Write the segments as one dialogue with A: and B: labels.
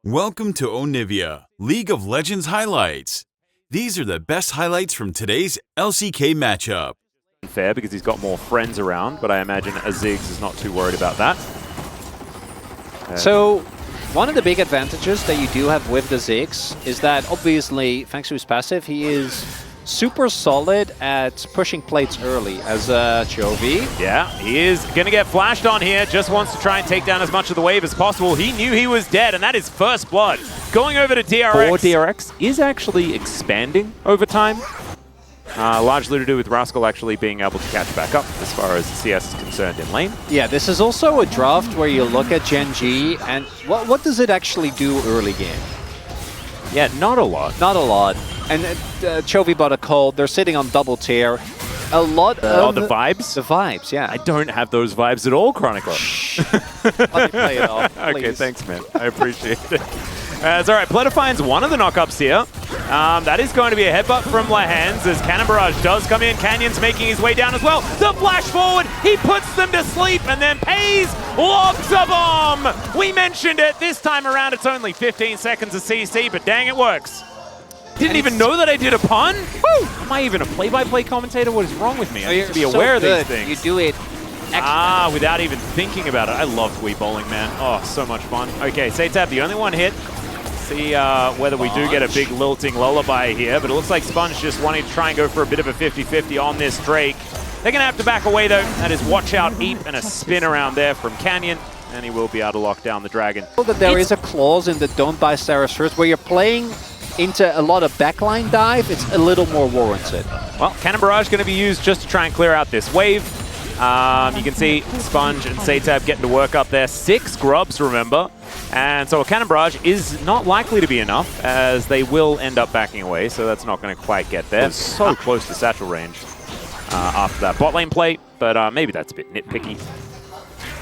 A: Welcome to Onivia, League of Legends highlights. These are the best highlights from today's LCK matchup.
B: Fair because he's got more friends around, but I imagine Aziggs is not too worried about that.
C: So, one of the big advantages that you do have with the Ziggs is that obviously, thanks to his passive, he is super solid at pushing plates early as Chovy.
B: Yeah, he is going to get flashed on here, just wants to try and take down as much of the wave as possible. He knew he was dead, and that is first blood. Going over to DRX. Or DRX is actually expanding over time. Largely to do with Rascal actually being able to catch back up as far as CS is concerned in lane.
C: Yeah, this is also a draft where you look at Gen.G and what does it actually do early game?
B: Yeah, not a lot.
C: Not a lot. And Chovy bought a cold. They're sitting on double tier. A lot of...
B: the vibes?
C: The vibes, yeah.
B: I don't have those vibes at all, Chronicler.
C: Let me play it off, please.
B: Okay, thanks, man. I appreciate it. It's all right. Pleta finds one of the knockups here. That is going to be a headbutt from Lahans as Cannon Barrage does come in. Canyon's making his way down as well. The flash forward, he puts them to sleep and then pays, lobs a bomb. We mentioned it. This time around, it's only 15 seconds of CC, but dang, it works. Didn't even know that I did a pun? Woo! Am I even a play-by-play commentator? What is wrong with me? I need to be aware of these things.
C: You do it
B: without even thinking about it. I love Wii Bowling, man. Oh, so much fun. Okay, Satab, the only one hit. See whether we do get a big lilting lullaby here, but it looks like Sponge just wanting to try and go for a bit of a 50-50 on this Drake. They're going to have to back away, though. That is Watch Out, Eep, and a spin around there from Canyon, and he will be able to lock down the Dragon.
C: That there is a clause in the Don't Buy Sarah's First where you're playing into a lot of backline dive, it's a little more warranted.
B: Well, Cannon Barrage going to be used just to try and clear out this wave. You can see Sponge and Satab getting to work up there. 6 grubs, remember. And so a Cannon Barrage is not likely to be enough, as they will end up backing away, so that's not going to quite get there. So close to satchel range after that bot lane play, but maybe that's a bit nitpicky.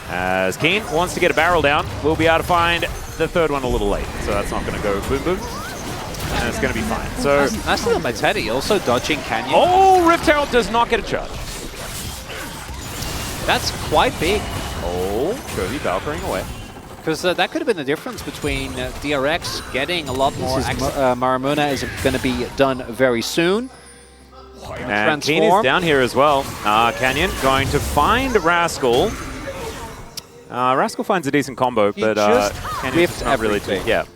B: As Keen wants to get a barrel down, we'll be able to find the third one a little late, so that's not going to go boom boom. And it's going to be fine. So
C: nice little by Teddy, also dodging Canyon.
B: Oh, Rift Herald does not get a charge.
C: That's quite big.
B: Oh, Chovy Valkyring away.
C: Because that could have been the difference between DRX getting a lot more. Maramuna is going to be done very soon.
B: And Keen is down here as well. Canyon going to find Rascal. Rascal finds a decent combo, but Canyon's not really too. Yeah.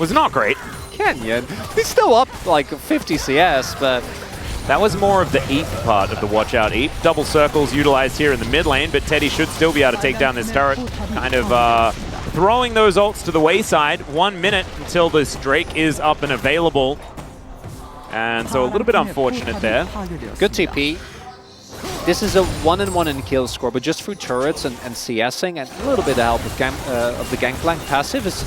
B: Was not great.
C: Canyon, he's still up like 50 CS, but
B: that was more of the Eep part of the Watch Out Eep. Double circles utilized here in the mid lane, but Teddy should still be able to take down this turret. Kind of throwing those ults to the wayside. 1 minute until this Drake is up and available. And so a little bit unfortunate there.
C: Good TP. This is a 1-on-1 in kill score, but just through turrets and CSing and a little bit of help of the Gangplank passive is...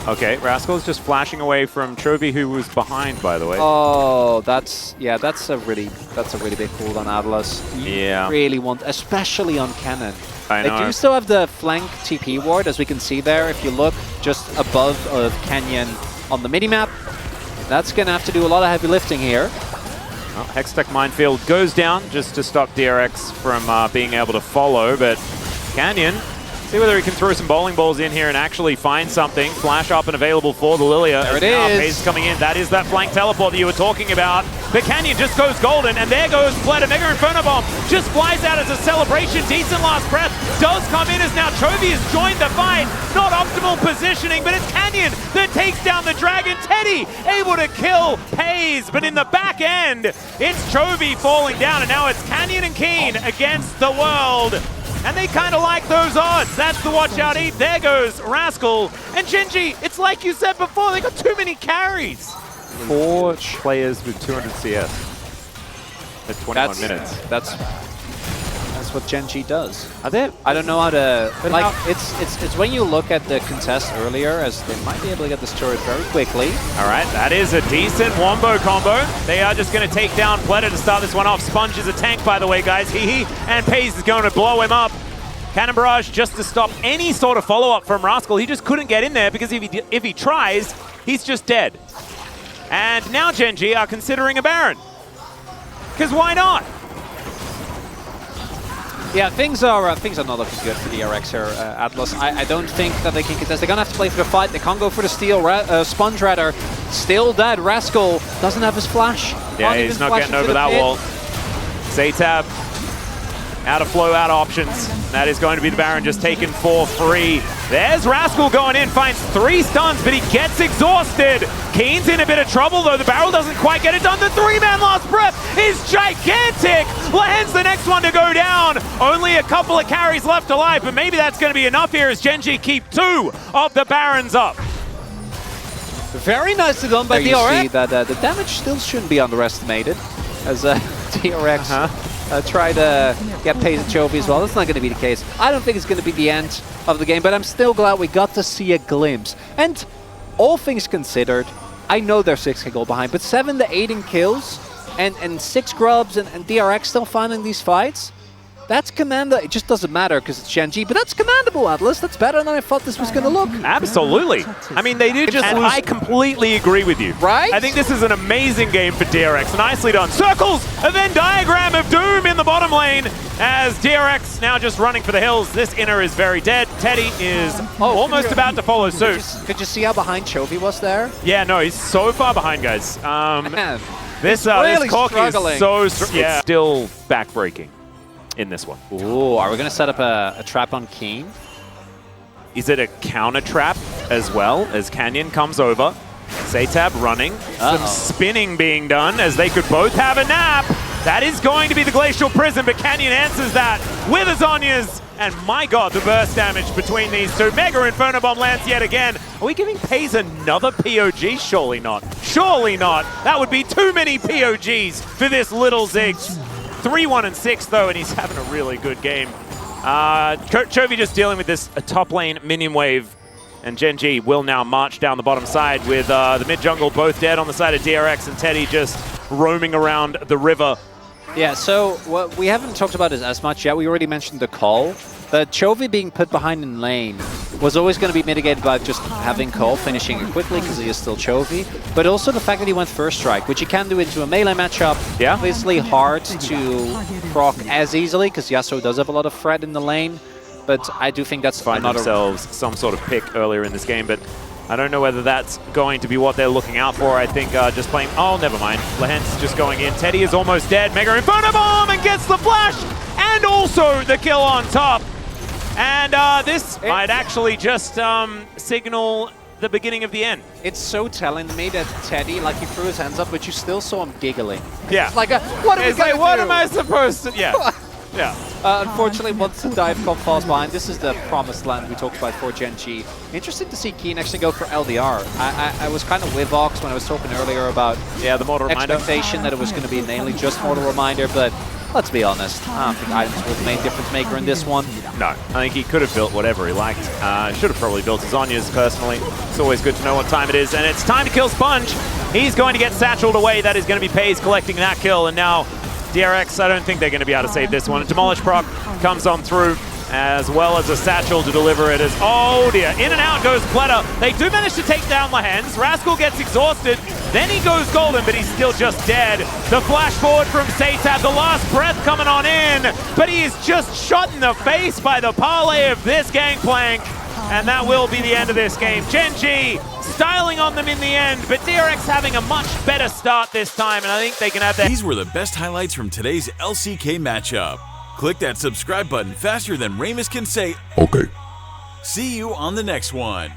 B: okay. Rascal is just flashing away from Chovy, who was behind, by the way.
C: Oh, that's a really big hold on Atlas. You really want, especially on Cannon.
B: I know.
C: They do still have the flank TP ward, as we can see there. If you look just above of Canyon on the minimap, that's going to have to do a lot of heavy lifting here.
B: Well, Hextech Minefield goes down just to stop DRX from being able to follow, but Canyon, see whether he can throw some bowling balls in here and actually find something. Flash up and available for the Lilia.
C: There it is.
B: Pace coming in. That is that flank teleport that you were talking about. But Canyon just goes golden, and there goes Pleta. Mega Inferno Bomb just flies out as a celebration. Decent last breath. Does come in as now Chovy has joined the fight. Not optimal positioning, but it's Canyon that takes down the Dragon. Teddy able to kill Pays, but in the back end, it's Chovy falling down, and now it's Canyon and Keen against the world. And they kind of like those odds. That's the Watch Out Eat. There goes Rascal. And Gen.G, it's like you said before, they got too many carries. 4 players with 200 CS at 21 minutes.
C: That's what Gen.G does.
B: Are there?
C: I don't know how to... Like, it's when you look at the contest earlier, as they might be able to get this turret very quickly.
B: All right, that is a decent wombo combo. They are just going to take down Pleta to start this one off. Sponge is a tank, by the way, guys. And Pays is going to blow him up. Cannon Barrage just to stop any sort of follow-up from Rascal. He just couldn't get in there because if he tries, he's just dead. And now Gen.G are considering a Baron. Because why not?
C: Yeah, things are not looking good for DRX here, Atlas. I don't think that they can contest. They're gonna have to play for the fight. They can't go for the steal. Sponge rather, still dead. Rascal doesn't have his flash.
B: Yeah, he's not getting over that wall. Zaytab, out of flow, out of options. That is going to be the Baron just taken for free. There's Rascal going in, finds 3 stuns, but he gets exhausted. Keen's in a bit of trouble though. The barrel doesn't quite get it done. The 3-man last breath is gigantic. Lahen's the next one to go down. Only a couple of carries left alive, but maybe that's going to be enough here as Gen.G keep 2 of the Barons up.
C: Very nicely done by DRX. You see that the damage still shouldn't be underestimated as DRX try to get paid at Chovy as well. That's not going to be the case. I don't think it's going to be the end of the game, but I'm still glad we got to see a glimpse. And all things considered, I know they're 6k goal behind, but 7 to 8 in kills and 6 grubs and DRX still finding these fights. That's commendable. It just doesn't matter because it's Gen.G, but that's commendable, Atlas. That's better than I thought this was going to look.
B: Absolutely. I mean, they did just lose. I completely agree with you.
C: Right?
B: I think this is an amazing game for DRX. Nicely done. Circles, a Venn diagram of doom in the bottom lane as DRX now just running for the hills. This inner is very dead. Teddy is almost about to follow suit.
C: Could you see how behind Chovy was there?
B: Yeah, no, he's so far behind, guys.
C: Man,
B: this
C: really
B: Cork
C: struggling.
B: is so it's still backbreaking in this one.
C: Ooh, are we going to set up a trap on Keen?
B: Is it a counter trap as well as Canyon comes over? Zaytab running. Some spinning being done as they could both have a nap. That is going to be the Glacial Prison, but Canyon answers that with his Onyas. And my god, the burst damage between these two. Mega Inferno Bomb lands yet again. Are we giving Pays another POG? Surely not. Surely not. That would be too many POGs for this little Ziggs. 3-1-6 though, and he's having a really good game. Chovy just dealing with this top lane minion wave, and Gen.G will now march down the bottom side with the mid jungle both dead on the side of DRX and Teddy just roaming around the river.
C: Yeah, so what we haven't talked about is as much yet. We already mentioned the call. The Chovy being put behind in lane was always going to be mitigated by just having Cole finishing it quickly because he is still Chovy, but also the fact that he went first strike, which he can do into a melee matchup.
B: Yeah.
C: Obviously hard to proc as easily because Yasuo does have a lot of threat in the lane, but I do think that's
B: find themselves some sort of pick earlier in this game, but I don't know whether that's going to be what they're looking out for. I think just playing... Oh, never mind. Lahen's just going in. Teddy is almost dead. Mega Inferno Bomb and gets the flash and also the kill on top. And this might actually just signal the beginning of the end.
C: It's so telling to me that Teddy, like, he threw his hands up, but you still saw him giggling.
B: Yeah.
C: It's like, what are we gonna do?
B: What am I supposed to... Yeah. Yeah.
C: Unfortunately, once the dive comp falls behind, this is the promised land we talked about for Gen.G. Interesting to see Keen actually go for LDR. I was kind of with Vox when I was talking earlier about
B: the Mortal Reminder
C: expectation that it was going to be mainly just Mortal Reminder, but let's be honest, I don't think items were the main difference maker in this one.
B: No, I think he could have built whatever he liked. Should have probably built his Onyas personally. It's always good to know what time it is, and it's time to kill Sponge. He's going to get satcheled away. That is going to be Pays collecting that kill, and now DRX, I don't think they're going to be able to save this one. Demolish proc comes on through, as well as a satchel to deliver it as, oh dear, in and out goes Pleta. They do manage to take down Lahen's. Rascal gets exhausted, then he goes golden, but he's still just dead. The flash forward from Zaytab, the last breath coming on in, but he is just shot in the face by the parlay of this gangplank, and that will be the end of this game. Gen.G styling on them in the end, but DRX having a much better start this time, and I think they can have that.
A: These were the best highlights from today's LCK matchup. Click that subscribe button faster than Ramus can say, okay. See you on the next one.